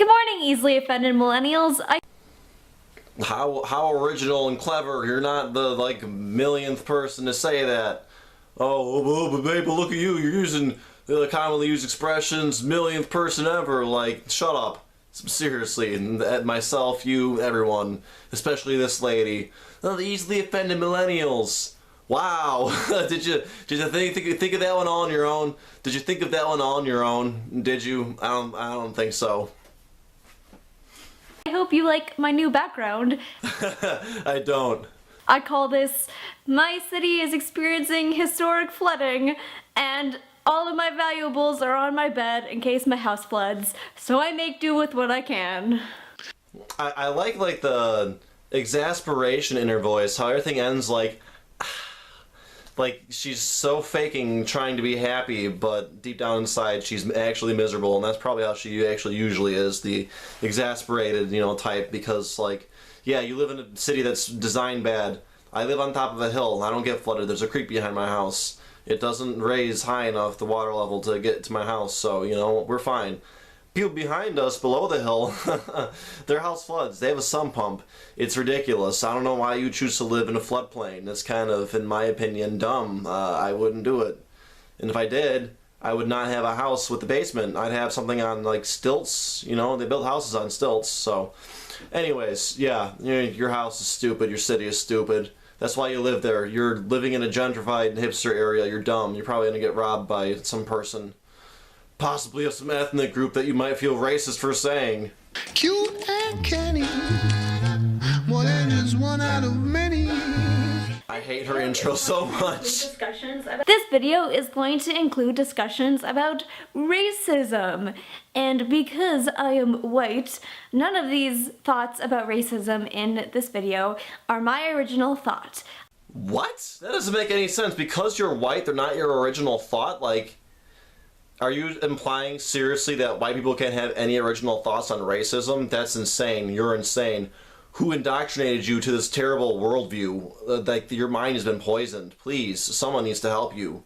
Good morning, easily offended millennials. How original and clever. You're not the, millionth person to say that. Oh, but babe, look at you. You're using the commonly used expressions, millionth person ever. Like, shut up. Seriously, and myself, you, everyone, especially this lady. Oh, the easily offended millennials. Wow. Did you think of that one all on your own? Did you think of that one all on your own? Did you? I don't think so. I hope you like my new background. I don't. I call this, my city is experiencing historic flooding, and all of my valuables are on my bed in case my house floods, so I make do with what I can. I like the exasperation in her voice, how everything ends like she's so faking trying to be happy, but deep down inside she's actually miserable, and that's probably how she actually usually is, the exasperated, type, because, yeah, you live in a city that's designed bad. I live on top of a hill, I don't get flooded, there's a creek behind my house. It doesn't raise high enough, the water level, to get to my house, so, we're fine. People behind us, below the hill, their house floods. They have a sump pump. It's ridiculous. I don't know why you choose to live in a floodplain. It's kind of, in my opinion, dumb. I wouldn't do it. And if I did, I would not have a house with a basement. I'd have something on, stilts. They build houses on stilts, so... Anyways, yeah, your house is stupid. Your city is stupid. That's why you live there. You're living in a gentrified hipster area. You're dumb. You're probably going to get robbed by some person. Possibly of some ethnic group that you might feel racist for saying. Cute and canny, more than just one out of many. I hate her intro so much. This video is going to include discussions about racism, and because I am white, none of these thoughts about racism in this video are my original thought. What? That doesn't make any sense. Because you're white, they're not your original thought? Are you implying seriously that white people can't have any original thoughts on racism? That's insane. You're insane. Who indoctrinated you to this terrible worldview? Your mind has been poisoned. Please, someone needs to help you.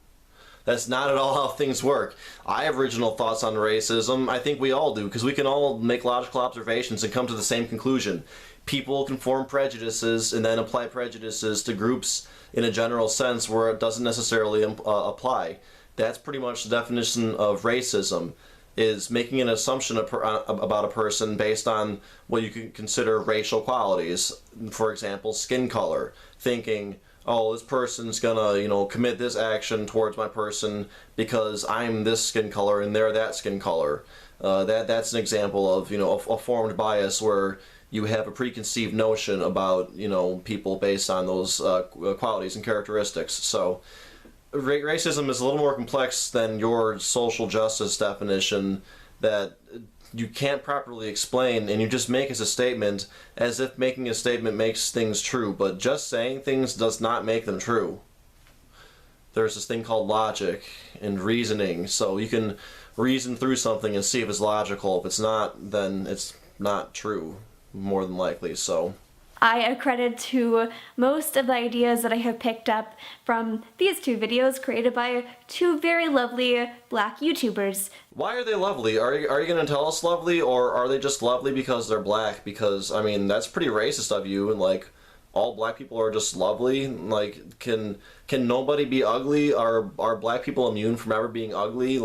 That's not at all how things work. I have original thoughts on racism. I think we all do, because we can all make logical observations and come to the same conclusion. People can form prejudices and then apply prejudices to groups in a general sense where it doesn't necessarily apply. That's pretty much the definition of racism, is making an assumption about a person based on what you can consider racial qualities. For example, skin color. Thinking, oh, this person's gonna, commit this action towards my person because I'm this skin color and they're that skin color. That's an example of, a formed bias where you have a preconceived notion about, people based on those qualities and characteristics. So, racism is a little more complex than your social justice definition that you can't properly explain, and you just make as a statement as if making a statement makes things true, but just saying things does not make them true. There's this thing called logic and reasoning, so you can reason through something and see if it's logical. If it's not, then it's not true, more than likely, so... I accredit to most of the ideas that I have picked up from these two videos created by two very lovely black YouTubers. Why are they lovely? Are you going to tell us lovely, or are they just lovely because they're black? Because, that's pretty racist of you, and, all black people are just lovely? Can nobody be ugly? Are black people immune from ever being ugly?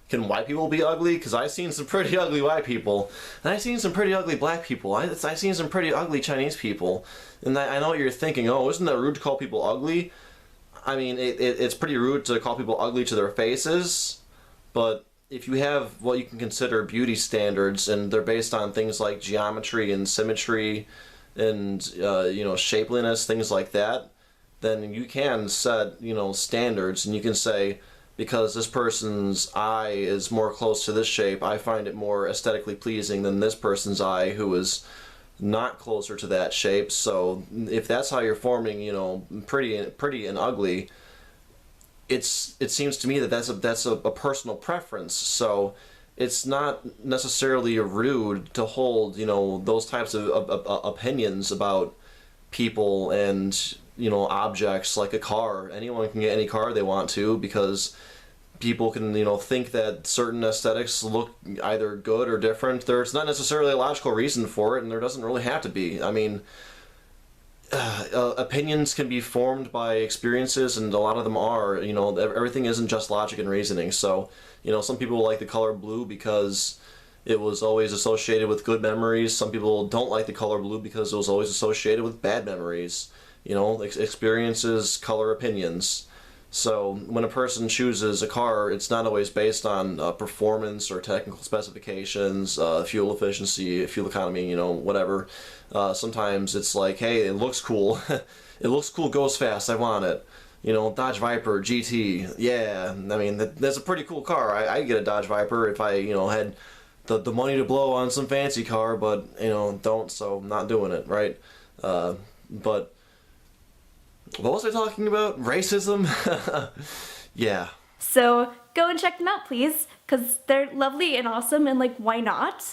Can white people be ugly? Because I've seen some pretty ugly white people. And I've seen some pretty ugly black people. I've seen some pretty ugly Chinese people. And I know what you're thinking, oh, isn't that rude to call people ugly? It's pretty rude to call people ugly to their faces. But if you have what you can consider beauty standards, and they're based on things like geometry and symmetry and, shapeliness, things like that, then you can set, standards, and you can say, because this person's eye is more close to this shape, I find it more aesthetically pleasing than this person's eye, who is not closer to that shape. So if that's how you're forming, pretty and ugly, it seems to me that that's a personal preference. So it's not necessarily rude to hold, those types of opinions about people and, objects like a car. Anyone can get any car they want to, because people can, think that certain aesthetics look either good or different. There's not necessarily a logical reason for it, and there doesn't really have to be. I mean, opinions can be formed by experiences, and a lot of them are. Everything isn't just logic and reasoning. So, some people like the color blue because it was always associated with good memories. Some people don't like the color blue because it was always associated with bad memories. Experiences, color, opinions. So when a person chooses a car, it's not always based on performance or technical specifications, fuel efficiency, fuel economy, whatever. Sometimes it's like, hey, it looks cool. It looks cool, goes fast, I want it. Dodge Viper, GT, yeah. I mean, that's a pretty cool car. I'd get a Dodge Viper if I, had the money to blow on some fancy car, but, don't, so I'm not doing it, right? But what was I talking about? Racism? Yeah. So go and check them out, please, because they're lovely and awesome, and why not?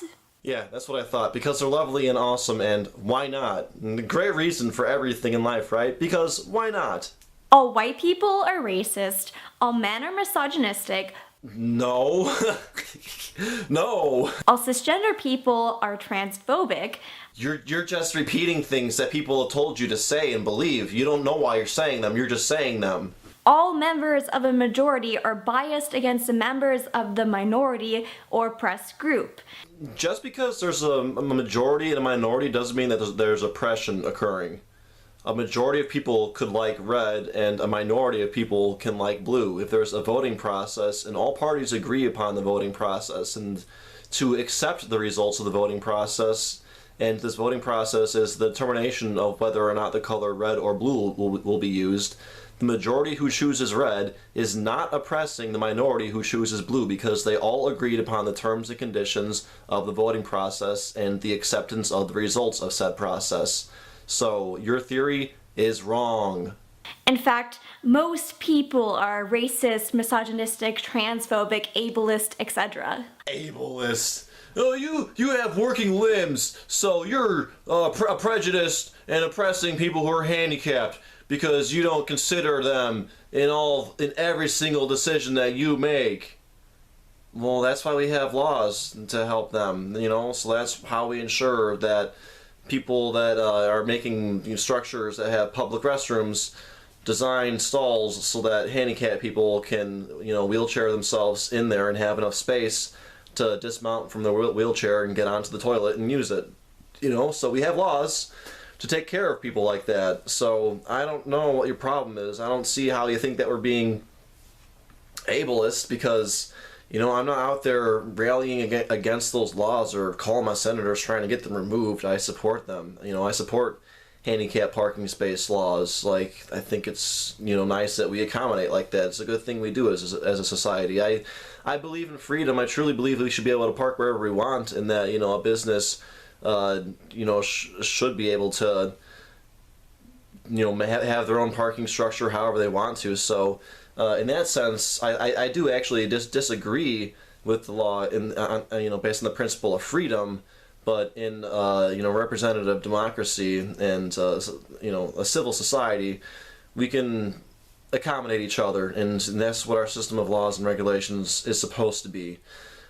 Yeah, that's what I thought. Because they're lovely and awesome, and why not? And a great reason for everything in life, right? Because why not? All white people are racist. All men are misogynistic. No. No. All cisgender people are transphobic. You're just repeating things that people have told you to say and believe. You don't know why you're saying them. You're just saying them. All members of a majority are biased against the members of the minority or oppressed group. Just because there's a majority and a minority doesn't mean that there's oppression occurring. A majority of people could like red and a minority of people can like blue. If there's a voting process and all parties agree upon the voting process and to accept the results of the voting process, and this voting process is the determination of whether or not the color red or blue will be used, the majority who chooses red is not oppressing the minority who chooses blue because they all agreed upon the terms and conditions of the voting process and the acceptance of the results of said process. So your theory is wrong. In fact, most people are racist, misogynistic, transphobic, ableist, etc. Ableist. Oh, you have working limbs, so you're prejudiced and oppressing people who are handicapped because you don't consider them in every single decision that you make. Well, that's why we have laws to help them, so that's how we ensure that people that are making structures that have public restrooms design stalls so that handicapped people can, wheelchair themselves in there and have enough space to dismount from the wheelchair and get onto the toilet and use it. So we have laws to take care of people like that. So I don't know what your problem is. I don't see how you think that we're being ableist because, I'm not out there rallying against those laws or calling my senators trying to get them removed. I support them. I support handicap parking space laws. I think it's, nice that we accommodate like that. It's a good thing we do as a society. I believe in freedom. I truly believe we should be able to park wherever we want and that, a business, should be able to, have their own parking structure however they want to. So, in that sense, I do actually disagree with the law based on the principle of freedom, but in representative democracy and a civil society, we can accommodate each other, and that's what our system of laws and regulations is supposed to be.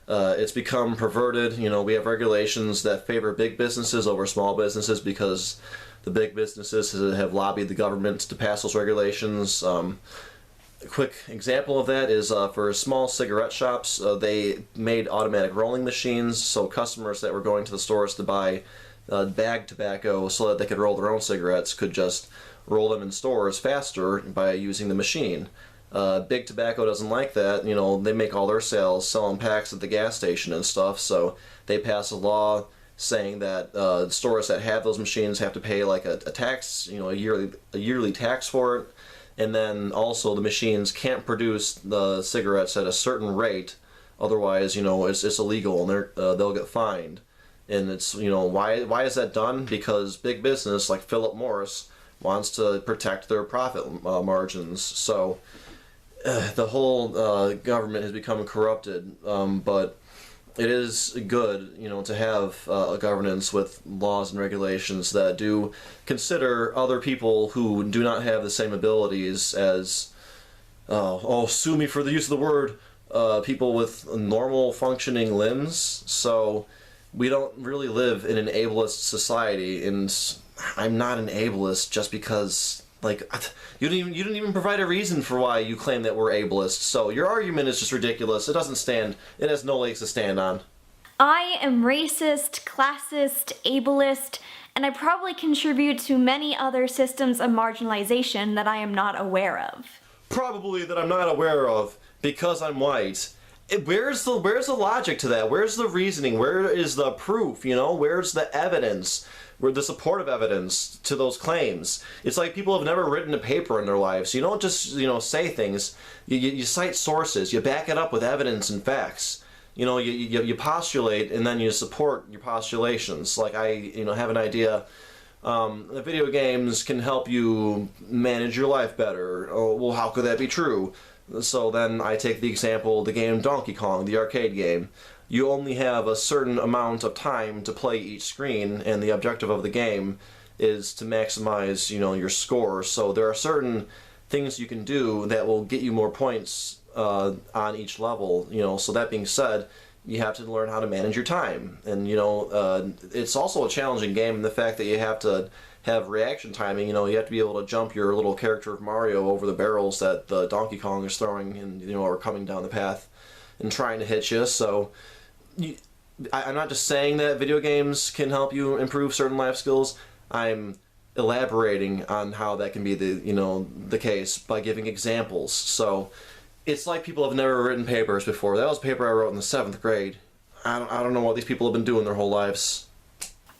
It's become perverted. We have regulations that favor big businesses over small businesses because the big businesses have lobbied the government to pass those regulations. A quick example of that is for small cigarette shops, they made automatic rolling machines so customers that were going to the stores to buy bag tobacco so that they could roll their own cigarettes could just roll them in stores faster by using the machine. Big Tobacco doesn't like that. They make all their sales selling packs at the gas station and stuff, so they pass a law saying that stores that have those machines have to pay a tax, a yearly tax for it. And then also the machines can't produce the cigarettes at a certain rate, otherwise, it's illegal and they'll get fined. And it's, why is that done? Because big business like Philip Morris wants to protect their profit margins. So the whole government has become corrupted, but it is good, to have a governance with laws and regulations that do consider other people who do not have the same abilities as, sue me for the use of the word people with normal functioning limbs, so we don't really live in an ableist society, and I'm not an ableist just because, like, you didn't even provide a reason for why you claim that we're ableist, so your argument is just ridiculous. It has no legs to stand on. I am racist, classist, ableist, and I probably contribute to many other systems of marginalization that I am not aware of. Probably that I'm not aware of because I'm white. Where's the logic to that? Where's the reasoning? Where is the proof? Where's the evidence? Where the supportive evidence to those claims? It's like people have never written a paper in their lives. You don't just say things. You cite sources. You back it up with evidence and facts. You postulate and then you support your postulations. Like I have an idea. The video games can help you manage your life better. Oh, well, how could that be true? So then I take the example, the game Donkey Kong, the arcade game. You only have a certain amount of time to play each screen, and the objective of the game is to maximize, your score. So there are certain things you can do that will get you more points on each level. So that being said, you have to learn how to manage your time, and it's also a challenging game in the fact that you have to have reaction timing. You have to be able to jump your little character of Mario over the barrels that the Donkey Kong is throwing and are coming down the path and trying to hit you. So I'm not just saying that video games can help you improve certain life skills. I'm elaborating on how that can be the case by giving examples. So it's like people have never written papers before. That was a paper I wrote in the 7th grade. I don't know what these people have been doing their whole lives.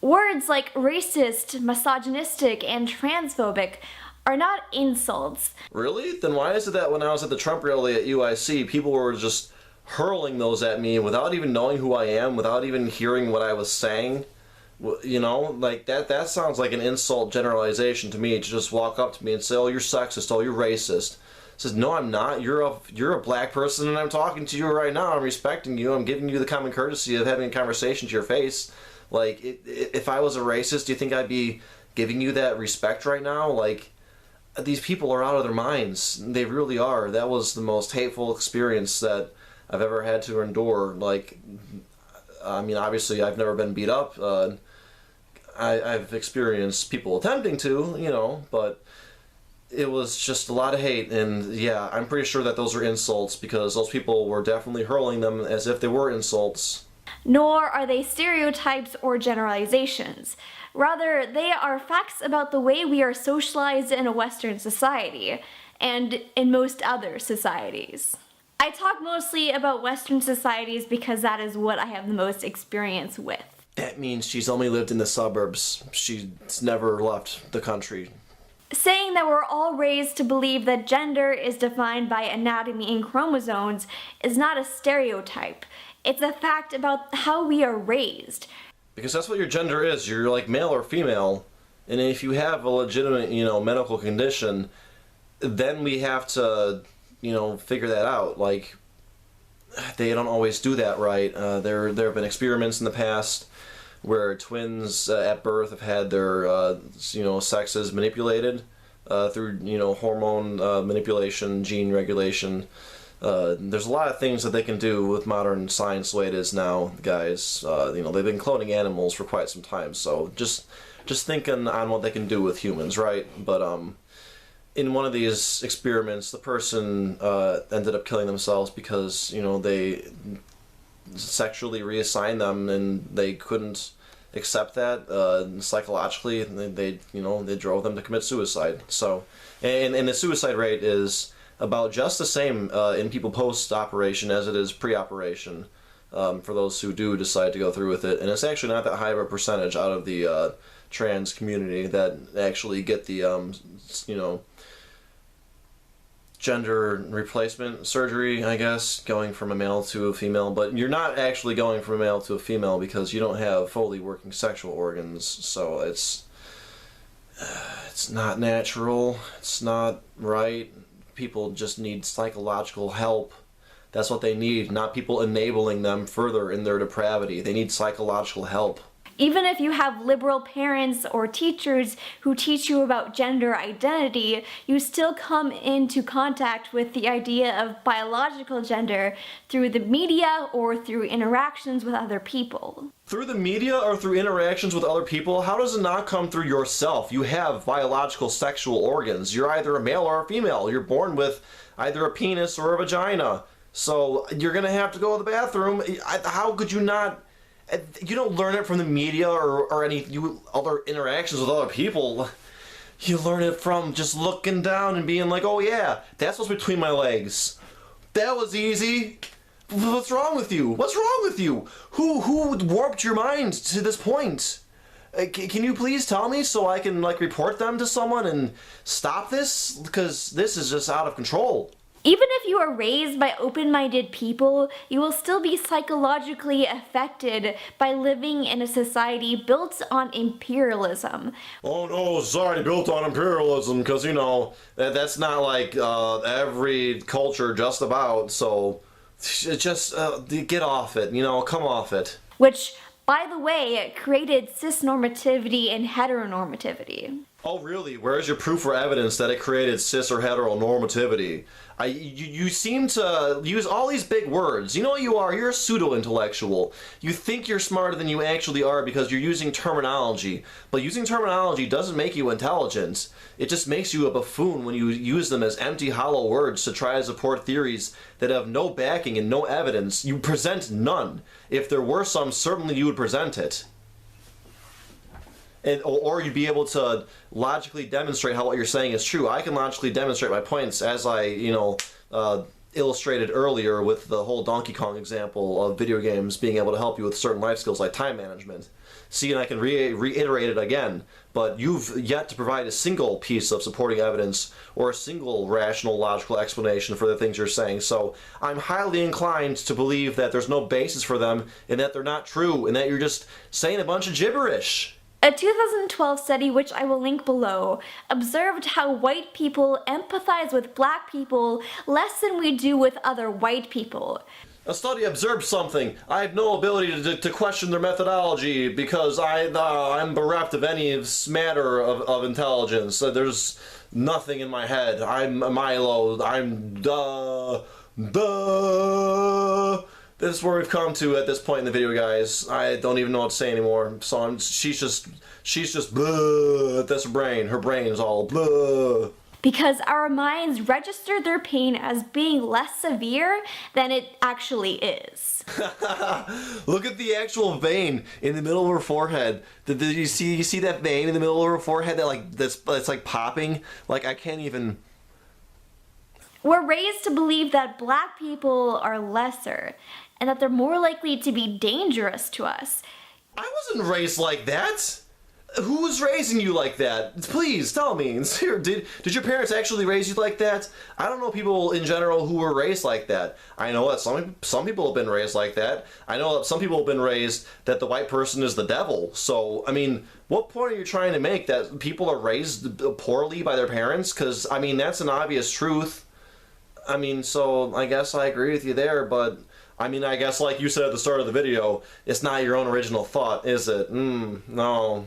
Words like racist, misogynistic, and transphobic are not insults. Really? Then why is it that when I was at the Trump rally at UIC, people were just hurling those at me without even knowing who I am, without even hearing what I was saying? Like that sounds like an insult generalization to me, to just walk up to me and say, oh, you're sexist, oh, you're racist. Says, no, I'm not. You're a black person, and I'm talking to you right now. I'm respecting you. I'm giving you the common courtesy of having a conversation to your face. Like, if I was a racist, do you think I'd be giving you that respect right now? Like, these people are out of their minds. They really are. That was the most hateful experience that I've ever had to endure. Like, I mean, obviously, I've never been beat up. I've experienced people attempting to, but it was just a lot of hate, and yeah, I'm pretty sure that those were insults because those people were definitely hurling them as if they were insults. Nor are they stereotypes or generalizations. Rather, they are facts about the way we are socialized in a Western society, and in most other societies. I talk mostly about Western societies because that is what I have the most experience with. That means she's only lived in the suburbs. She's never left the country. Saying that we're all raised to believe that gender is defined by anatomy and chromosomes is not a stereotype. It's a fact about how we are raised. Because that's what your gender is. You're like male or female. And if you have a legitimate, medical condition, then we have to, figure that out. Like, they don't always do that right. There have been experiments in the past where twins at birth have had their sexes manipulated through hormone manipulation, gene regulation. There's a lot of things that they can do with modern science the way it is now, guys. They've been cloning animals for quite some time, so just thinking on what they can do with humans, right? But in one of these experiments, the person ended up killing themselves because they sexually reassigned them and they couldn't accept that psychologically. They drove them to commit suicide. So, and the suicide rate is about just the same in people post-operation as it is pre-operation for those who do decide to go through with it. And it's actually not that high of a percentage out of the trans community that actually get the gender replacement surgery, I guess, going from a male to a female. But you're not actually going from a male to a female because you don't have fully working sexual organs, so it's not natural, it's not right. People just need psychological help. That's what they need, not people enabling them further in their depravity. They need psychological help. Even if you have liberal parents or teachers who teach you about gender identity, you still come into contact with the idea of biological gender through the media or through interactions with other people. Through the media or through interactions with other people, how does it not come through yourself? You have biological sexual organs. You're either a male or a female. You're born with either a penis or a vagina. So you're going to have to go to the bathroom. How could you not? You don't learn it from the media or any other interactions with other people. You learn it from just looking down and being like, oh yeah, that's what's between my legs. That was easy. What's wrong with you? What's wrong with you? Who warped your mind to this point? Can you please tell me so I can report them to someone and stop this? Because this is just out of control. Even if you are raised by open-minded people, you will still be psychologically affected by living in a society built on imperialism. Oh no, society built on imperialism, because, that's not like every culture just about, so just get off it, come off it. Which, by the way, created cisnormativity and heteronormativity. Oh really? Where's your proof or evidence that it created cis or heteronormativity? You seem to use all these big words. You know what you are? You're a pseudo-intellectual. You think you're smarter than you actually are because you're using terminology. But using terminology doesn't make you intelligent. It just makes you a buffoon when you use them as empty, hollow words to try to support theories that have no backing and no evidence. You present none. If there were some, certainly you would present it. Or you'd be able to logically demonstrate how what you're saying is true. I can logically demonstrate my points, as I, illustrated earlier with the whole Donkey Kong example of video games being able to help you with certain life skills like time management. See, and I can reiterate it again, but you've yet to provide a single piece of supporting evidence or a single rational, logical explanation for the things you're saying. So I'm highly inclined to believe that there's no basis for them and that they're not true and that you're just saying a bunch of gibberish. A 2012 study, which I will link below, observed how white people empathize with black people less than we do with other white people. A study observed something. I have no ability to question their methodology because I'm bereft of any smatter of intelligence. There's nothing in my head. I'm Milo. I'm This is where we've come to at this point in the video, guys. I don't even know what to say anymore. So she's just blah. That's her brain. Her brain is all blah. Because our minds register their pain as being less severe than it actually is. Look at the actual vein in the middle of her forehead. Did you see that vein in the middle of her forehead that's like popping? Like I can't even. We're raised to believe that black people are lesser and that they're more likely to be dangerous to us. I wasn't raised like that. Who was raising you like that? Please tell me. Did your parents actually raise you like that? I don't know people in general who were raised like that. I know that some people have been raised like that. I know that some people have been raised that the white person is the devil. So, I mean, what point are you trying to make, that people are raised poorly by their parents? Because, I mean, that's an obvious truth. I mean, so I guess I agree with you there, but I mean, I guess like you said at the start of the video, it's not your own original thought, is it? No.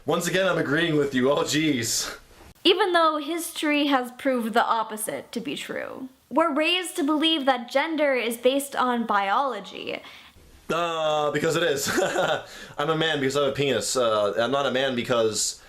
Once again, I'm agreeing with you. Oh, jeez. Even though history has proved the opposite to be true. We're raised to believe that gender is based on biology. Because it is. I'm a man because I have a penis. I'm not a man because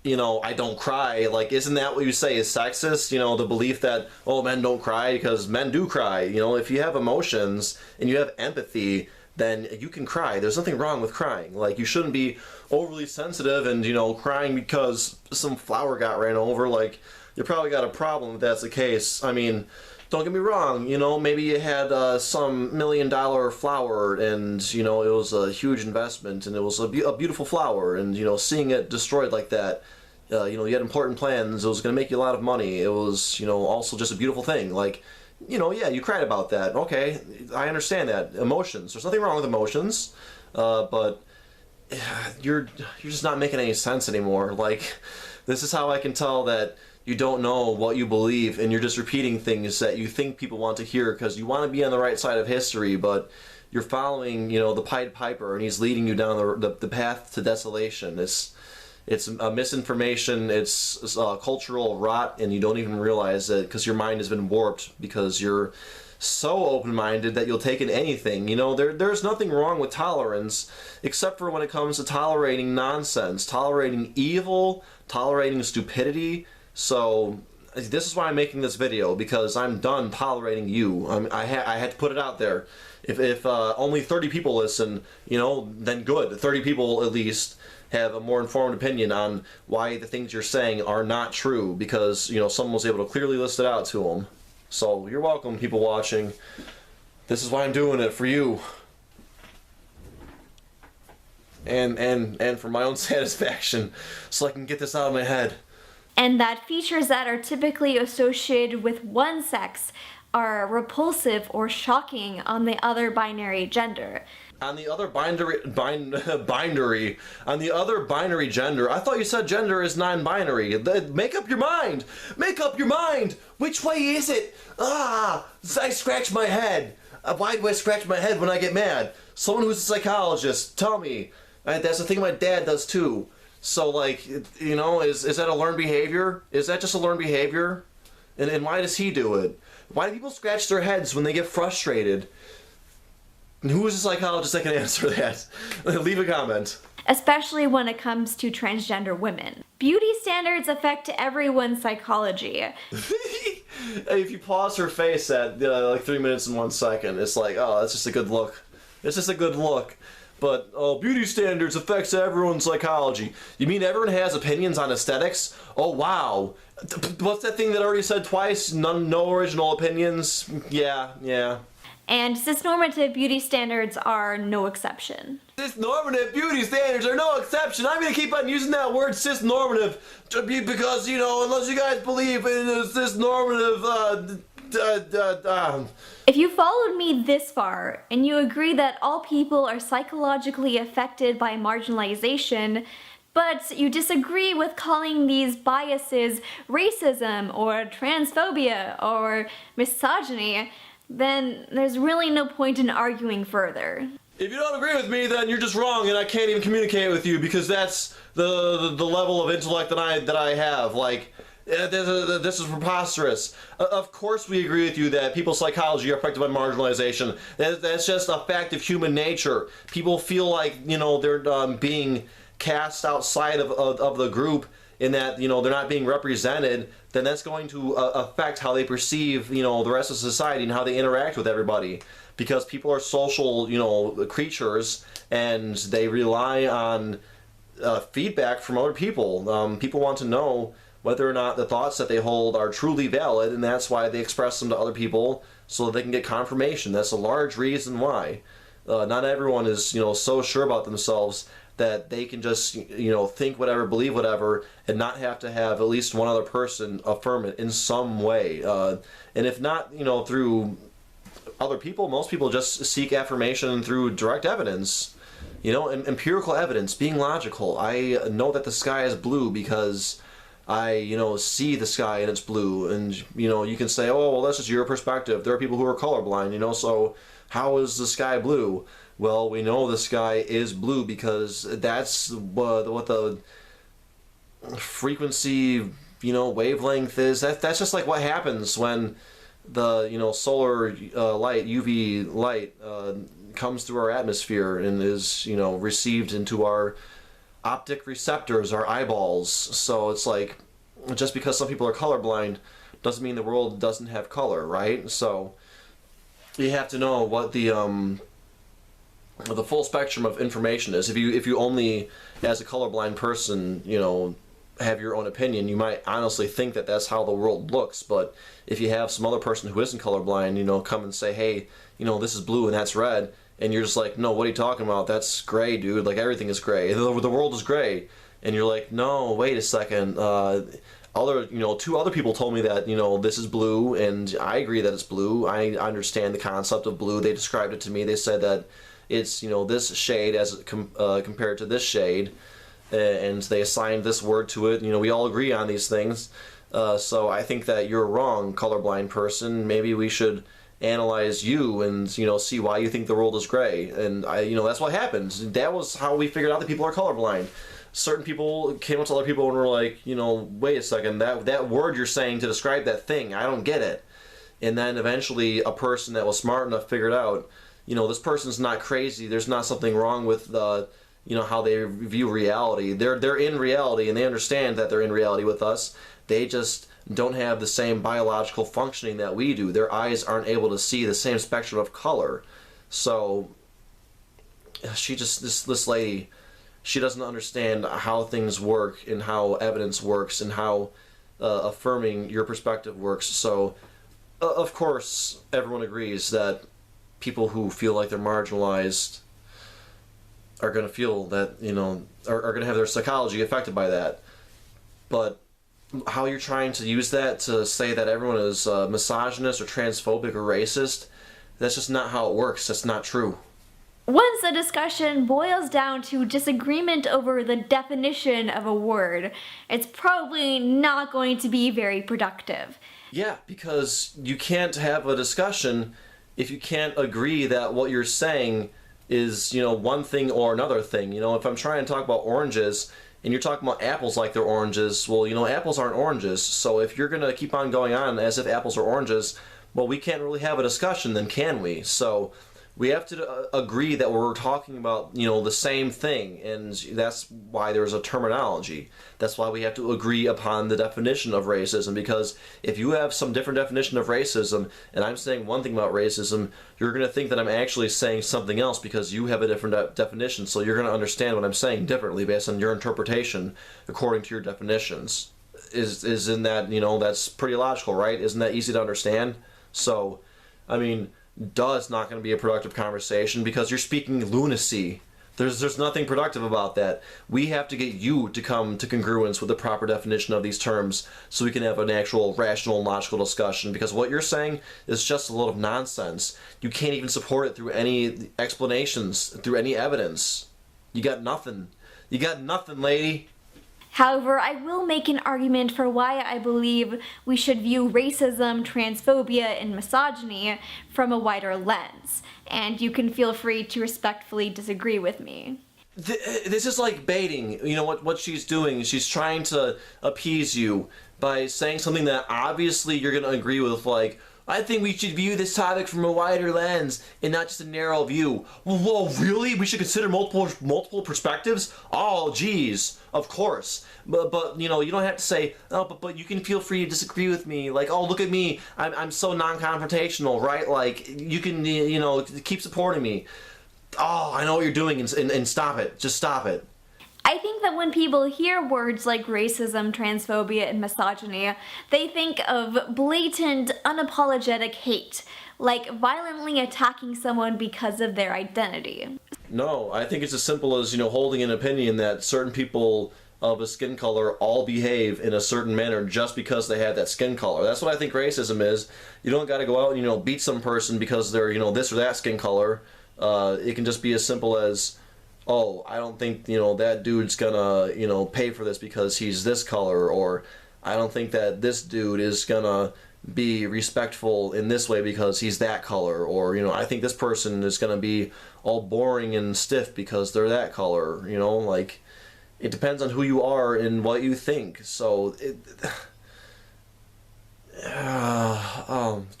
I don't cry. Like, isn't that what you say is sexist? The belief that, oh, men don't cry, because men do cry. If you have emotions and you have empathy, then you can cry. There's nothing wrong with crying. Like, you shouldn't be overly sensitive and, crying because some flower got ran over. Like, you probably got a problem if that's the case. I mean, don't get me wrong, maybe you had some $1 million flower and, it was a huge investment and it was a beautiful flower and, seeing it destroyed like that, you had important plans, it was going to make you a lot of money, it was, also just a beautiful thing. Like, yeah, you cried about that. Okay, I understand that. Emotions. There's nothing wrong with emotions, but you're just not making any sense anymore. Like, this is how I can tell that you don't know what you believe and you're just repeating things that you think people want to hear because you want to be on the right side of history, but you're following, you know, the Pied Piper, and he's leading you down the path to desolation. It's misinformation, it's cultural rot, and you don't even realize it because your mind has been warped because you're so open-minded that you'll take in anything. You know, there's nothing wrong with tolerance except for when it comes to tolerating nonsense, tolerating evil, tolerating stupidity. So this is why I'm making this video, because I'm done tolerating you. I had to put it out there. If only 30 people listen, you know, then good. 30 people at least have a more informed opinion on why the things you're saying are not true, because, you know, someone was able to clearly list it out to them. So you're welcome, people watching. This is why I'm doing it, for you. And for my own satisfaction, so I can get this out of my head. And that features that are typically associated with one sex are repulsive or shocking on the other binary gender. On the other binary gender, I thought you said gender is non-binary. Make up your mind. Make up your mind. Which way is it? I scratch my head. Why do I scratch my head when I get mad? Someone who's a psychologist, tell me. That's the thing my dad does too. So, like, you know, is that a learned behavior? Is that just a learned behavior? And why does he do it? Why do people scratch their heads when they get frustrated? And who is a psychologist that can answer that? Leave a comment. Especially when it comes to transgender women. Beauty standards affect everyone's psychology. If you pause her face at like 3 minutes and 1 second, it's like, oh, that's just a good look. It's just a good look. But, oh, beauty standards affects everyone's psychology. You mean everyone has opinions on aesthetics? Oh, wow. What's that thing that I already said twice? No original opinions? Yeah. And cisnormative beauty standards are no exception. Cisnormative beauty standards are no exception. I'm going to keep on using that word cisnormative because, you know, unless you guys believe in a cisnormative, If you followed me this far and you agree that all people are psychologically affected by marginalization, but you disagree with calling these biases racism or transphobia or misogyny, then there's really no point in arguing further. If you don't agree with me, then you're just wrong, and I can't even communicate with you because that's the level of intellect that I have. Like, this is preposterous. Of course we agree with you that people's psychology are affected by marginalization. That's just a fact of human nature. People feel like, you know, they're being cast outside of the group, in that, you know, they're not being represented. Then that's going to affect how they perceive, you know, the rest of society and how they interact with everybody. Because people are social, you know, creatures, and they rely on feedback from other people. People want to know whether or not the thoughts that they hold are truly valid, and that's why they express them to other people, so that they can get confirmation. That's a large reason why. Not everyone is, you know, so sure about themselves that they can just, you know, think whatever, believe whatever, and not have to have at least one other person affirm it in some way. And if not, you know, through other people, most people just seek affirmation through direct evidence. You know, empirical evidence, being logical. I know that the sky is blue because I, you know, see the sky and it's blue. And, you know, you can say, oh, well, that's just your perspective. There are people who are colorblind, you know, so how is the sky blue? Well, we know the sky is blue because that's what the frequency, you know, wavelength is. That's just like what happens when the, you know, solar light, UV light, comes through our atmosphere and is, you know, received into our optic receptors, our eyeballs. So it's like, just because some people are colorblind doesn't mean the world doesn't have color, right? So you have to know what the full spectrum of information is. If you only, as a colorblind person, you know, have your own opinion, you might honestly think that that's how the world looks. But if you have some other person who isn't colorblind, you know, come and say, hey, you know, this is blue and that's red, and you're just like, no, what are you talking about? That's gray, dude. Like, everything is gray. The world is gray. And you're like, no, wait a second. Two other people told me that, you know, this is blue, and I agree that it's blue. I understand the concept of blue. They described it to me. They said that it's, you know, this shade as compared to this shade, and they assigned this word to it. You know, we all agree on these things. So I think that you're wrong, colorblind person. Maybe we should analyze you and, you know, see why you think the world is gray. And that's what happens. That was how we figured out that people are colorblind. Certain people came up to other people and were like, wait a second, that word you're saying to describe that thing, I don't get it. And then eventually a person that was smart enough figured out, this person's not crazy. There's not something wrong with how they view reality. They're in reality, and they understand that they're in reality with us. They just don't have the same biological functioning that we do. Their eyes aren't able to see the same spectrum of color. So this lady, she doesn't understand how things work and how evidence works and how affirming your perspective works. So of course everyone agrees that people who feel like they're marginalized are going to feel that, are going to have their psychology affected by that. But how you're trying to use that to say that everyone is misogynist or transphobic or racist, that's just not how it works. That's not true. Once a discussion boils down to disagreement over the definition of a word, it's probably not going to be very productive. Yeah, because you can't have a discussion if you can't agree that what you're saying is, one thing or another thing. If I'm trying to talk about oranges and you're talking about apples like they're oranges, well, apples aren't oranges. So if you're going to keep on going on as if apples are oranges, well, we can't really have a discussion then, can we? So we have to agree that we're talking about, the same thing, and that's why there's a terminology. That's why we have to agree upon the definition of racism, because if you have some different definition of racism, and I'm saying one thing about racism, you're going to think that I'm actually saying something else because you have a different definition, so you're going to understand what I'm saying differently based on your interpretation according to your definitions. Isn't that, that's pretty logical, right? Isn't that easy to understand? So, it's not going to be a productive conversation because you're speaking lunacy. There's nothing productive about that. We have to get you to come to congruence with the proper definition of these terms so we can have an actual rational and logical discussion, because what you're saying is just a load of nonsense. You can't even support it through any explanations, through any evidence. You got nothing. You got nothing, lady. However, I will make an argument for why I believe we should view racism, transphobia, and misogyny from a wider lens, and you can feel free to respectfully disagree with me. This is like baiting. What she's doing, she's trying to appease you by saying something that obviously you're going to agree with, like, I think we should view this topic from a wider lens and not just a narrow view. Whoa, really? We should consider multiple perspectives? Oh, geez, of course. But you don't have to say, oh, but you can feel free to disagree with me. Like, oh, look at me, I'm so non-confrontational, right? Like, you can, keep supporting me. Oh, I know what you're doing, and stop it. Just stop it. I think that when people hear words like racism, transphobia, and misogyny, they think of blatant, unapologetic hate, like violently attacking someone because of their identity. No, I think it's as simple as, holding an opinion that certain people of a skin color all behave in a certain manner just because they have that skin color. That's what I think racism is. You don't got to go out and, beat some person because they're, this or that skin color. It can just be as simple as, oh, I don't think, that dude's gonna, pay for this because he's this color, or I don't think that this dude is gonna be respectful in this way because he's that color, or, I think this person is gonna be all boring and stiff because they're that color, like, it depends on who you are and what you think. So,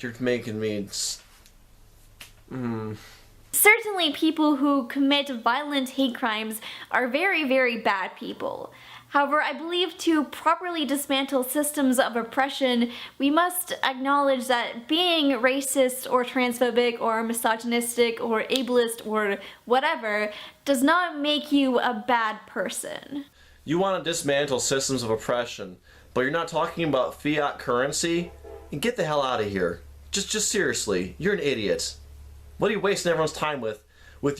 you're making me... Certainly people who commit violent hate crimes are very, very bad people. However, I believe to properly dismantle systems of oppression, we must acknowledge that being racist or transphobic or misogynistic or ableist or whatever does not make you a bad person. You want to dismantle systems of oppression, but you're not talking about fiat currency? And get the hell out of here. Just seriously, you're an idiot. What are you wasting everyone's time with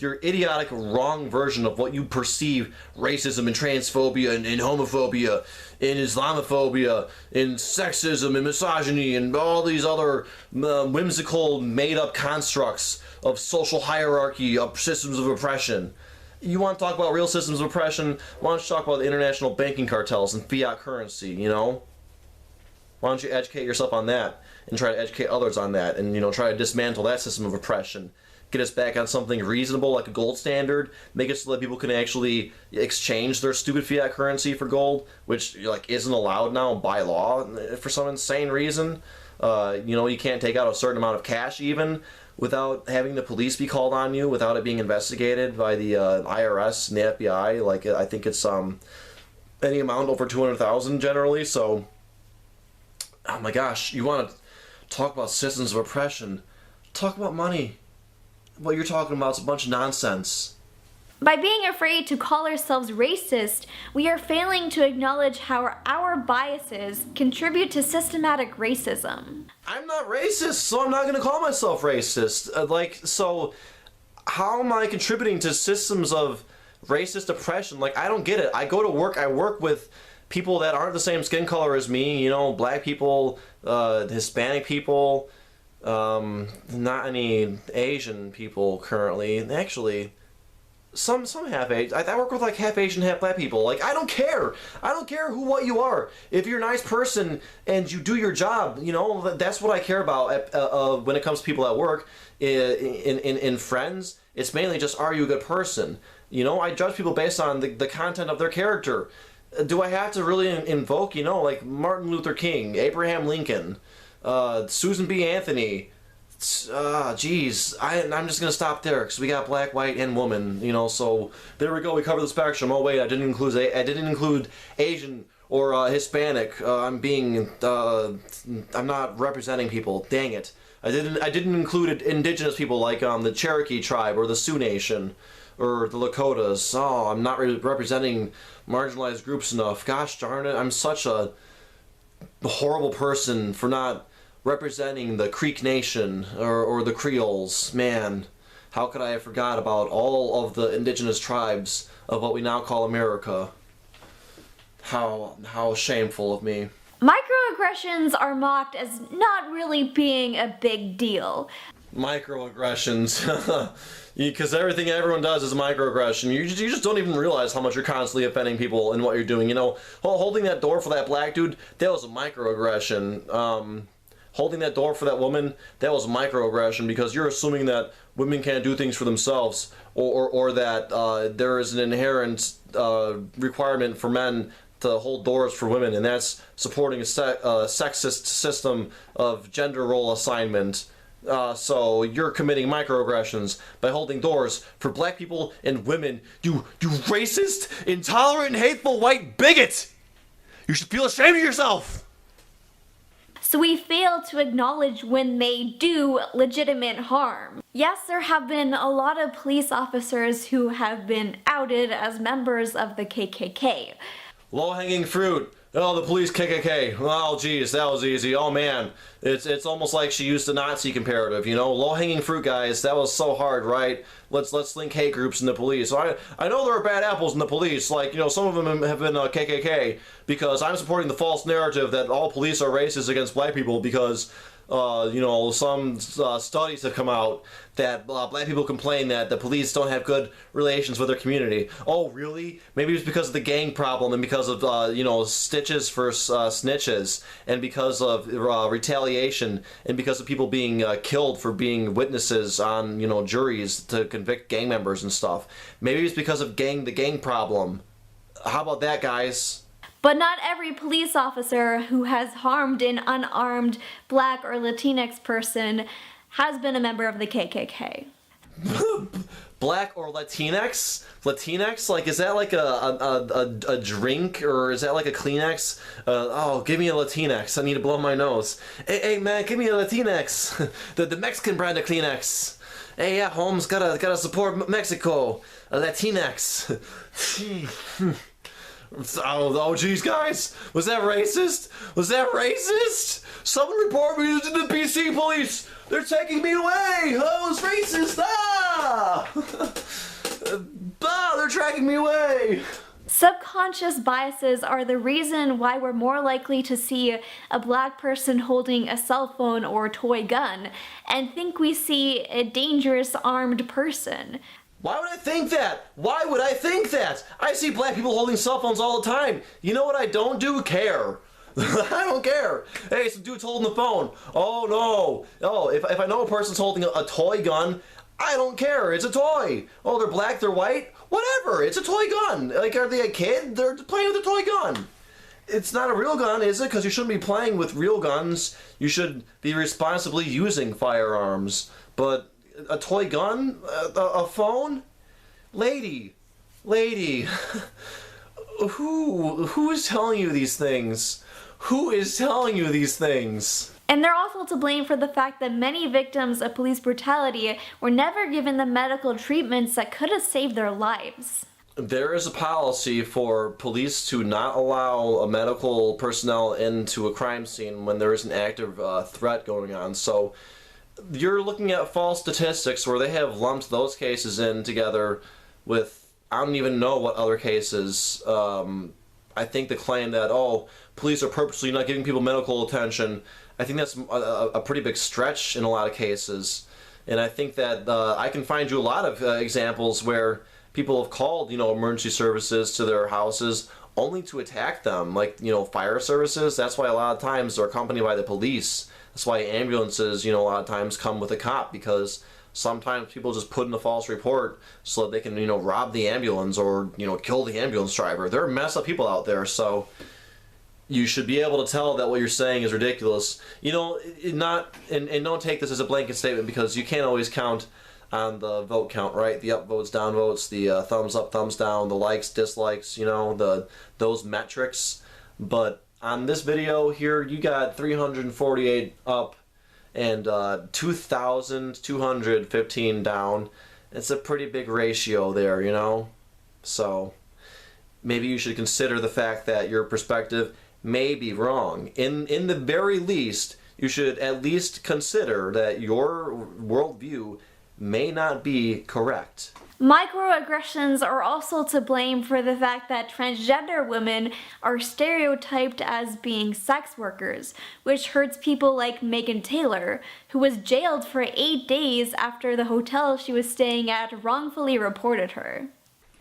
your idiotic wrong version of what you perceive racism and transphobia and homophobia and Islamophobia and sexism and misogyny and all these other whimsical made-up constructs of social hierarchy, of systems of oppression. You want to talk about real systems of oppression? Why don't you talk about the international banking cartels and fiat currency, Why don't you educate yourself on that and try to educate others on that, and try to dismantle that system of oppression. Get us back on something reasonable, like a gold standard. Make it so that people can actually exchange their stupid fiat currency for gold, which isn't allowed now by law for some insane reason. You can't take out a certain amount of cash even without having the police be called on you, without it being investigated by the IRS and the FBI. I think it's any amount over 200,000 generally. So, oh my gosh, you want to talk about systems of oppression? Talk about money. What you're talking about is a bunch of nonsense. By being afraid to call ourselves racist, we are failing to acknowledge how our biases contribute to systematic racism. I'm not racist, so I'm not going to call myself racist. So how am I contributing to systems of racist oppression? I don't get it. I go to work, I work with people that aren't the same skin color as me, black people, Hispanic people, not any Asian people currently. Actually, some half Asian. I work with half Asian, half black people. I don't care. I don't care what you are. If you're a nice person and you do your job, that's what I care about when it comes to people at work. In friends, it's mainly just, are you a good person? I judge people based on the content of their character. Do I have to really invoke, Martin Luther King, Abraham Lincoln, Susan B. Anthony? Geez, I'm just gonna stop there because we got black, white, and woman. So there we go. We cover the spectrum. Oh wait, I didn't include Asian or Hispanic. I'm not representing people. Dang it. I didn't include indigenous people like the Cherokee tribe or the Sioux Nation or the Lakotas. Oh, I'm not representing marginalized groups enough. Gosh darn it, I'm such a horrible person for not representing the Creek Nation or the Creoles. Man, how could I have forgot about all of the indigenous tribes of what we now call America? How shameful of me. Microaggressions are mocked as not really being a big deal. Microaggressions. Because everything everyone does is a microaggression. You just don't even realize how much you're constantly offending people in what you're doing. Holding that door for that black dude, that was a microaggression. Holding that door for that woman, that was a microaggression because you're assuming that women can't do things for themselves, or that there is an inherent requirement for men to hold doors for women, and that's supporting a sexist system of gender role assignment. So you're committing microaggressions by holding doors for black people and women. You racist, intolerant, hateful white bigot! You should feel ashamed of yourself! So we fail to acknowledge when they do legitimate harm. Yes, there have been a lot of police officers who have been outed as members of the KKK. Low-hanging fruit. Oh, the police KKK. Oh, geez, that was easy. Oh, man. It's almost like she used the Nazi comparative, Low-hanging fruit, guys. That was so hard, right? Let's link hate groups in the police. So I know there are bad apples in the police. Some of them have been KKK because I'm supporting the false narrative that all police are racist against black people because some studies have come out that black people complain that the police don't have good relations with their community. Oh, really? Maybe it's because of the gang problem and because of, stitches for snitches and because of retaliation and because of people being killed for being witnesses on, juries to convict gang members and stuff. Maybe it's because of the gang problem. How about that, guys? But not every police officer who has harmed an unarmed black or Latinx person has been a member of the KKK. Black or Latinx? Latinx? Is that a drink or is that a Kleenex? Give me a Latinx. I need to blow my nose. Hey man, give me a Latinx. the Mexican brand of Kleenex. Hey, yeah, Holmes, gotta support Mexico. A Latinx. Oh, geez, guys! Was that racist? Was that racist? Someone report me to the BC police! They're taking me away! Oh, it's racist! They're tracking me away! Subconscious biases are the reason why we're more likely to see a black person holding a cell phone or toy gun and think we see a dangerous armed person. Why would I think that? Why would I think that? I see black people holding cell phones all the time. You know what I don't do? Care. I don't care. Hey, some dude's holding the phone. Oh no. Oh, if I know a person's holding a toy gun, I don't care. It's a toy. Oh, they're black, they're white. Whatever. It's a toy gun. Like, are they a kid? They're playing with a toy gun. It's not a real gun, is it? Because you shouldn't be playing with real guns. You should be responsibly using firearms. But a toy gun? A phone? Lady. Who is telling you these things? Who is telling you these things? And they're also to blame for the fact that many victims of police brutality were never given the medical treatments that could have saved their lives. There is a policy for police to not allow medical personnel into a crime scene when there is an active threat going on. So you're looking at false statistics where they have lumped those cases in together with, I don't even know what other cases. I think the claim that, oh, police are purposely not giving people medical attention, I think that's a pretty big stretch in a lot of cases. And I think that I can find you a lot of examples where people have called, emergency services to their houses only to attack them, like, fire services. That's why a lot of times they're accompanied by the police. That's why ambulances, a lot of times come with a cop, because sometimes people just put in a false report so that they can, rob the ambulance or, kill the ambulance driver. There are messed up people out there, so you should be able to tell that what you're saying is ridiculous. And don't take this as a blanket statement, because you can't always count on the vote count, right? The upvotes, downvotes, the thumbs up, thumbs down, the likes, dislikes, those metrics. But on this video here, you got 348 up and 2,215 down. It's a pretty big ratio there, So maybe you should consider the fact that your perspective may be wrong. In the very least, you should at least consider that your worldview may not be correct. Microaggressions are also to blame for the fact that transgender women are stereotyped as being sex workers, which hurts people like Megan Taylor, who was jailed for 8 days after the hotel she was staying at wrongfully reported her.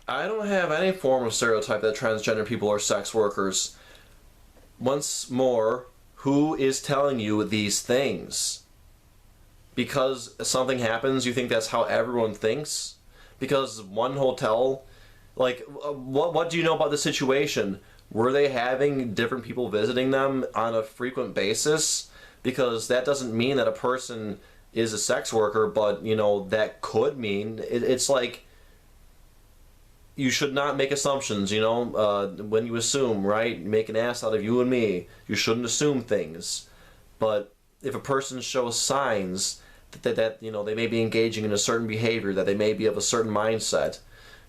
I don't have any form of stereotype that transgender people are sex workers. Once more, who is telling you these things? Because something happens, you think that's how everyone thinks? Because one hotel, like, what do you know about the situation? Were they having different people visiting them on a frequent basis? Because that doesn't mean that a person is a sex worker, but, that could mean, it's like, you should not make assumptions, when you assume, right? Make an ass out of you and me. You shouldn't assume things. But if a person shows signs that they may be engaging in a certain behavior, that they may be of a certain mindset,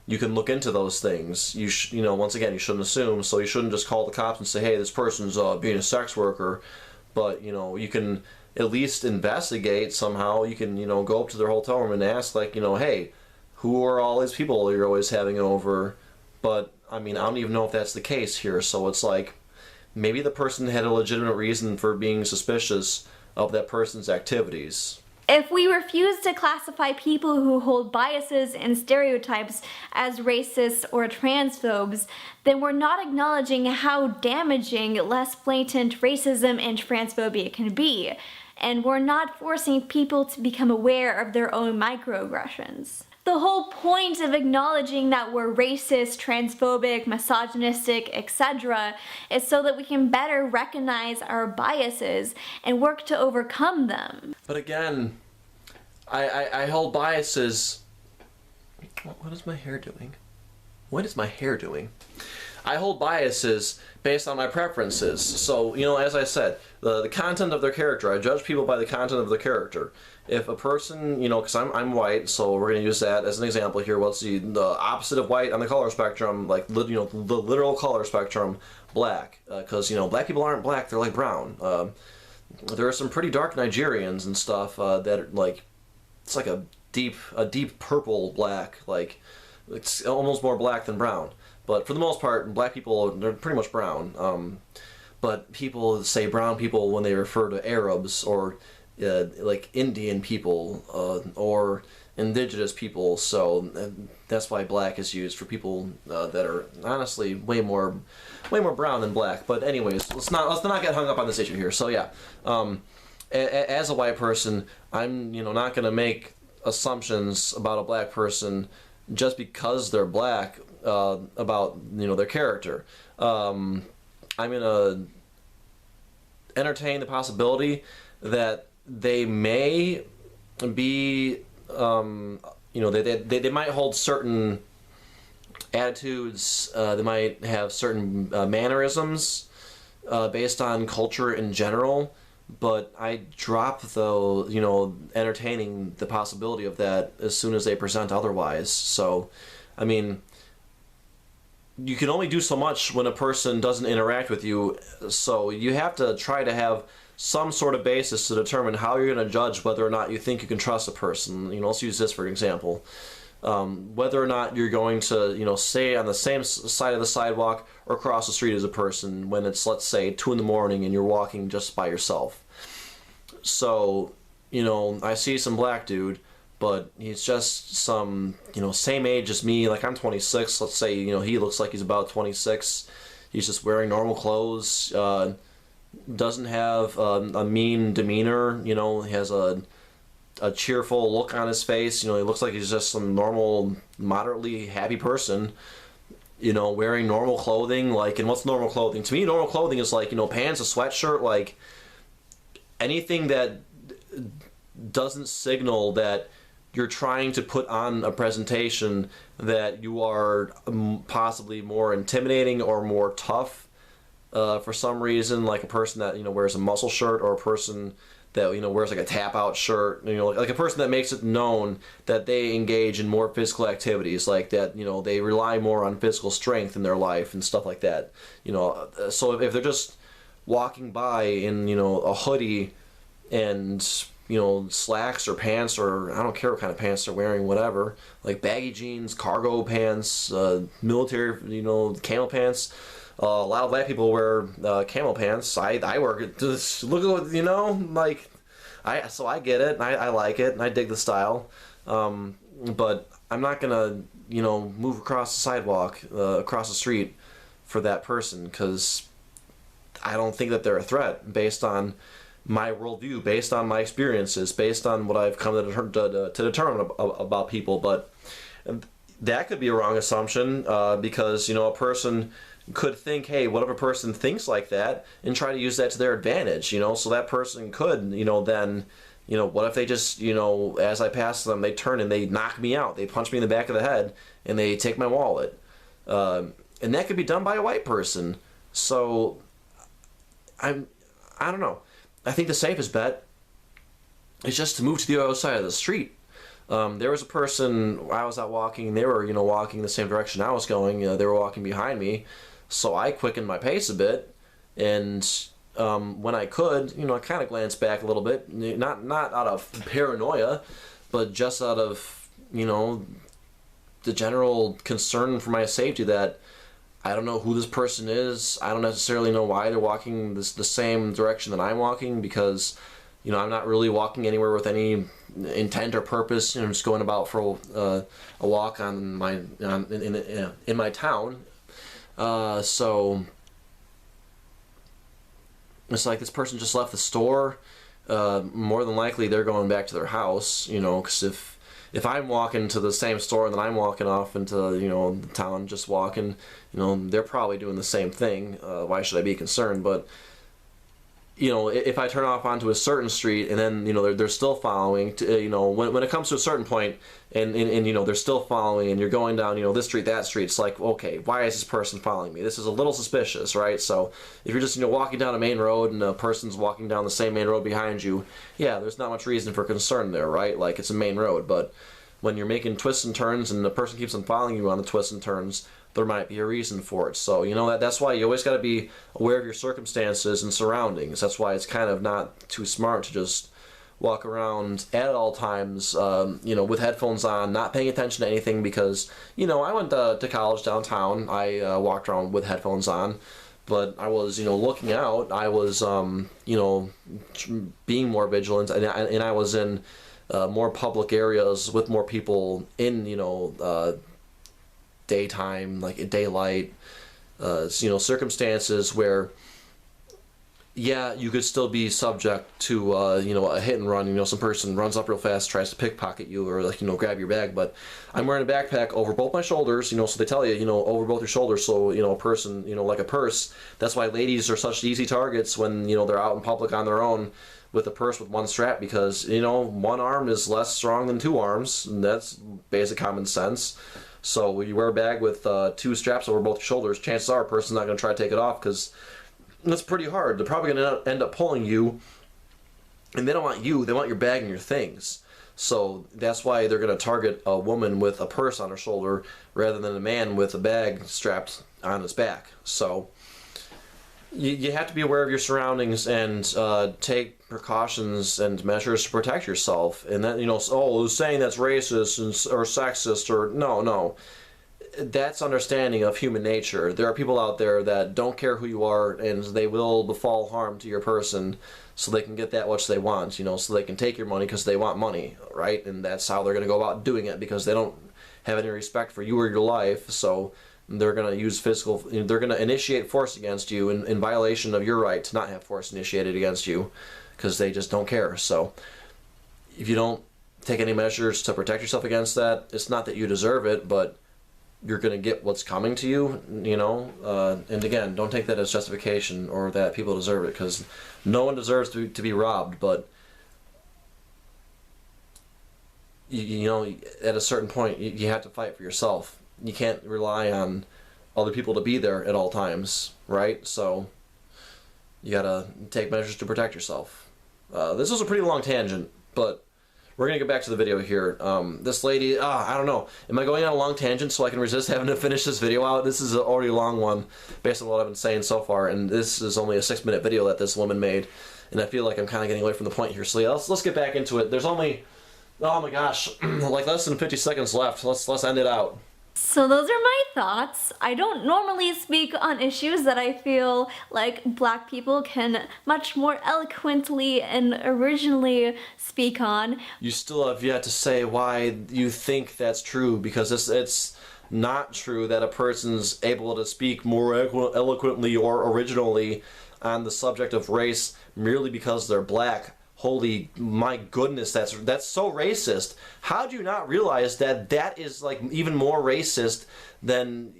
you can look into those things. Once again, you shouldn't assume, so you shouldn't just call the cops and say, hey, this person's being a sex worker. But, you can at least investigate somehow. You can, go up to their hotel room and ask, like, hey, who are all these people you're always having over? But, I don't even know if that's the case here, so it's like, maybe the person had a legitimate reason for being suspicious of that person's activities. If we refuse to classify people who hold biases and stereotypes as racists or transphobes, then we're not acknowledging how damaging less blatant racism and transphobia can be, and we're not forcing people to become aware of their own microaggressions. The whole point of acknowledging that we're racist, transphobic, misogynistic, etc. is so that we can better recognize our biases and work to overcome them. But again, I hold biases. What is my hair doing? What is my hair doing? I hold biases based on my preferences. So, as I said, the content of their character, I judge people by the content of their character. If a person, because I'm white, so we're going to use that as an example here. What's the opposite of white on the color spectrum? Like, the literal color spectrum, black. Because, black people aren't black, they're like brown. There are some pretty dark Nigerians and stuff that are like, it's like a deep purple black. Like, it's almost more black than brown. But for the most part, black people, they're pretty much brown. But people say brown people when they refer to Arabs or like Indian people or indigenous people, so that's why black is used for people that are honestly way more brown than black. But anyways, let's not get hung up on this issue here. So yeah, as a white person, I'm not going to make assumptions about a black person just because they're black about their character. I'm going to entertain the possibility that they may be they might hold certain attitudes, they might have certain mannerisms based on culture in general, but I drop entertaining the possibility of that as soon as they present otherwise. So I mean, you can only do so much when a person doesn't interact with you, so you have to try to have some sort of basis to determine how you're going to judge whether or not you think you can trust a person. Let's use this for example. Whether or not you're going to, stay on the same side of the sidewalk or cross the street as a person when it's, let's say, 2 in the morning and you're walking just by yourself. So, I see some black dude, but he's just some, same age as me. Like, I'm 26. Let's say, he looks like he's about 26. He's just wearing normal clothes. Doesn't have a mean demeanor. He has a cheerful look on his face. He looks like he's just some normal, moderately happy person. Wearing normal clothing. Like, and what's normal clothing? To me, normal clothing is like, pants, a sweatshirt, like anything that doesn't signal that you're trying to put on a presentation that you are possibly more intimidating or more tough for some reason, like a person that wears a muscle shirt, or a person that wears like a tap out shirt, like a person that makes it known that they engage in more physical activities, like that they rely more on physical strength in their life and stuff like that. So if they're just walking by in a hoodie and slacks or pants, or I don't care what kind of pants they're wearing, whatever, like baggy jeans, cargo pants, military, camel pants. A lot of black people wear camel pants. I wear it. Just look at what so I get it. And I like it, and I dig the style. But I'm not gonna move across the sidewalk, across the street, for that person, because I don't think that they're a threat based on my worldview, based on my experiences, based on what I've come to determine about people. But that could be a wrong assumption, because a person could think, hey, what if a person thinks like that, and try to use that to their advantage, so that person could, then, what if they just, as I pass them, they turn and they knock me out, they punch me in the back of the head, and they take my wallet. And that could be done by a white person. So, I don't know. I think the safest bet is just to move to the other side of the street. There was a person, I was out walking, they were, walking the same direction I was going, they were walking behind me, so I quickened my pace a bit, and when I could, I kind of glanced back a little bit, not out of paranoia, but just out of, the general concern for my safety that I don't know who this person is, I don't necessarily know why they're walking the same direction that I'm walking, because I'm not really walking anywhere with any intent or purpose. I'm just going about for a walk on my in my town. So it's like this person just left the store. More than likely, they're going back to their house. Because if I'm walking to the same store and then I'm walking off into the town, just walking, they're probably doing the same thing. Why should I be concerned? But if I turn off onto a certain street and then they're still following, when it comes to a certain point and they're still following and you're going down this street, that street, it's like, okay, why is this person following me? This is a little suspicious, right? So if you're just walking down a main road and a person's walking down the same main road behind you, yeah, there's not much reason for concern there, right? Like, it's a main road. But when you're making twists and turns and the person keeps on following you on the twists and turns, there might be a reason for it. So, that's why you always got to be aware of your circumstances and surroundings. That's why it's kind of not too smart to just walk around at all times, with headphones on, not paying attention to anything, because, I went to college downtown. I walked around with headphones on, but I was, looking out. I was, being more vigilant, and I was in more public areas with more people in, daytime, like daylight, circumstances where, yeah, you could still be subject to, a hit and run. Some person runs up real fast, tries to pickpocket you, or grab your bag. But I'm wearing a backpack over both my shoulders, so they tell you, over both your shoulders. So, a person, like a purse. That's why ladies are such easy targets when, they're out in public on their own with a purse with one strap, because, one arm is less strong than two arms. And that's basic common sense. So when you wear a bag with two straps over both shoulders, chances are a person's not going to try to take it off, because that's pretty hard. They're probably going to end up pulling you, and they don't want you, they want your bag and your things. So that's why they're going to target a woman with a purse on her shoulder rather than a man with a bag strapped on his back. So you have to be aware of your surroundings and take precautions and measures to protect yourself. And that, saying that's racist or sexist, or no. That's understanding of human nature. There are people out there that don't care who you are, and they will befall harm to your person so they can get that which they want, so they can take your money because they want money, right? And that's how they're going to go about doing it, because they don't have any respect for you or your life. So they're going to use they're going to initiate force against you in violation of your right to not have force initiated against you, because they just don't care. So if you don't take any measures to protect yourself against that, it's not that you deserve it, but you're going to get what's coming to you, and again, don't take that as justification or that people deserve it, because no one deserves to be robbed, but at a certain point, you have to fight for yourself. You can't rely on other people to be there at all times, right? So you got to take measures to protect yourself. This was a pretty long tangent, but we're going to get back to the video here. This lady, I don't know. Am I going on a long tangent so I can resist having to finish this video out? This is already a long one based on what I've been saying so far, and this is only a 6-minute video that this woman made, and I feel like I'm kind of getting away from the point here. So yeah, let's get back into it. There's only, oh my gosh, like less than 50 seconds left. Let's end it out. So those are my thoughts. I don't normally speak on issues that I feel like black people can much more eloquently and originally speak on. You still have yet to say why you think that's true, because it's not true that a person's able to speak more eloquently or originally on the subject of race merely because they're black. Holy my goodness, that's so racist. How do you not realize that is like even more racist than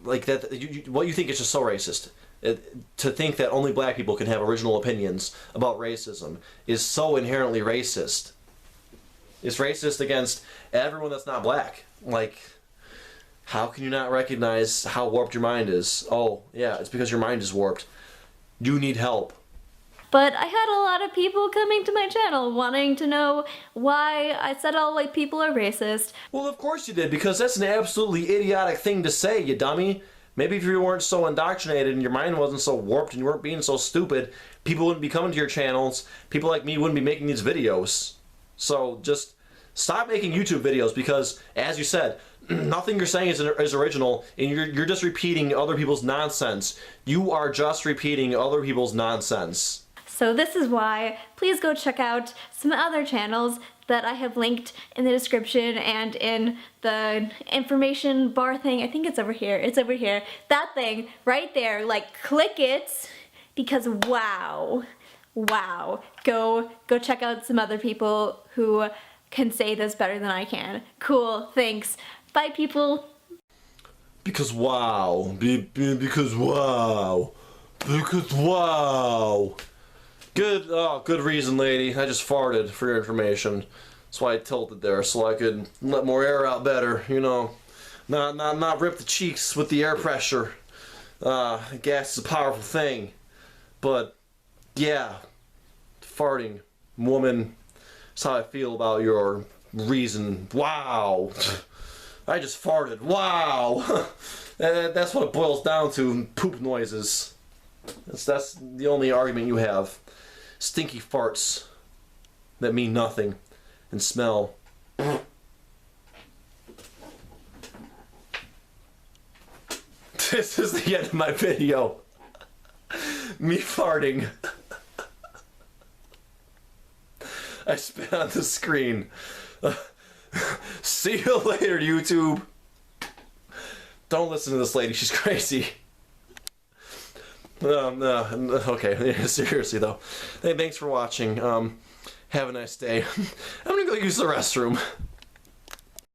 like that? What you think is just so racist. To think that only black people can have original opinions about racism is so inherently racist. It's racist against everyone that's not black. Like, how can you not recognize how warped your mind is? Oh yeah, it's because your mind is warped. You need help. But I had a lot of people coming to my channel wanting to know why I said all white people are racist. Well, of course you did, because that's an absolutely idiotic thing to say, you dummy. Maybe if you weren't so indoctrinated and your mind wasn't so warped and you weren't being so stupid, people wouldn't be coming to your channels. People like me wouldn't be making these videos. So just stop making YouTube videos, because, as you said, nothing you're saying is original, and you're just repeating other people's nonsense. You are just repeating other people's nonsense. So this is why, please go check out some other channels that I have linked in the description and in the information bar thing. I think it's over here. It's over here. That thing right there. Like, click it, because wow. Go check out some other people who can say this better than I can. Cool, thanks. Bye, people. Because wow. Because wow. Because wow. Good reason, lady. I just farted for your information. That's why I tilted there, so I could let more air out better, Not rip the cheeks with the air pressure. Gas is a powerful thing. But, yeah. Farting. Woman. That's how I feel about your reason. Wow. I just farted. Wow. That's what it boils down to. Poop noises. That's the only argument you have. Stinky farts that mean nothing and smell. This is the end of my video. Me farting. I spit on the screen. See you later, YouTube. Don't listen to this lady. She's crazy. No, okay. Seriously, though. Hey, thanks for watching. Have a nice day. I'm gonna go use the restroom.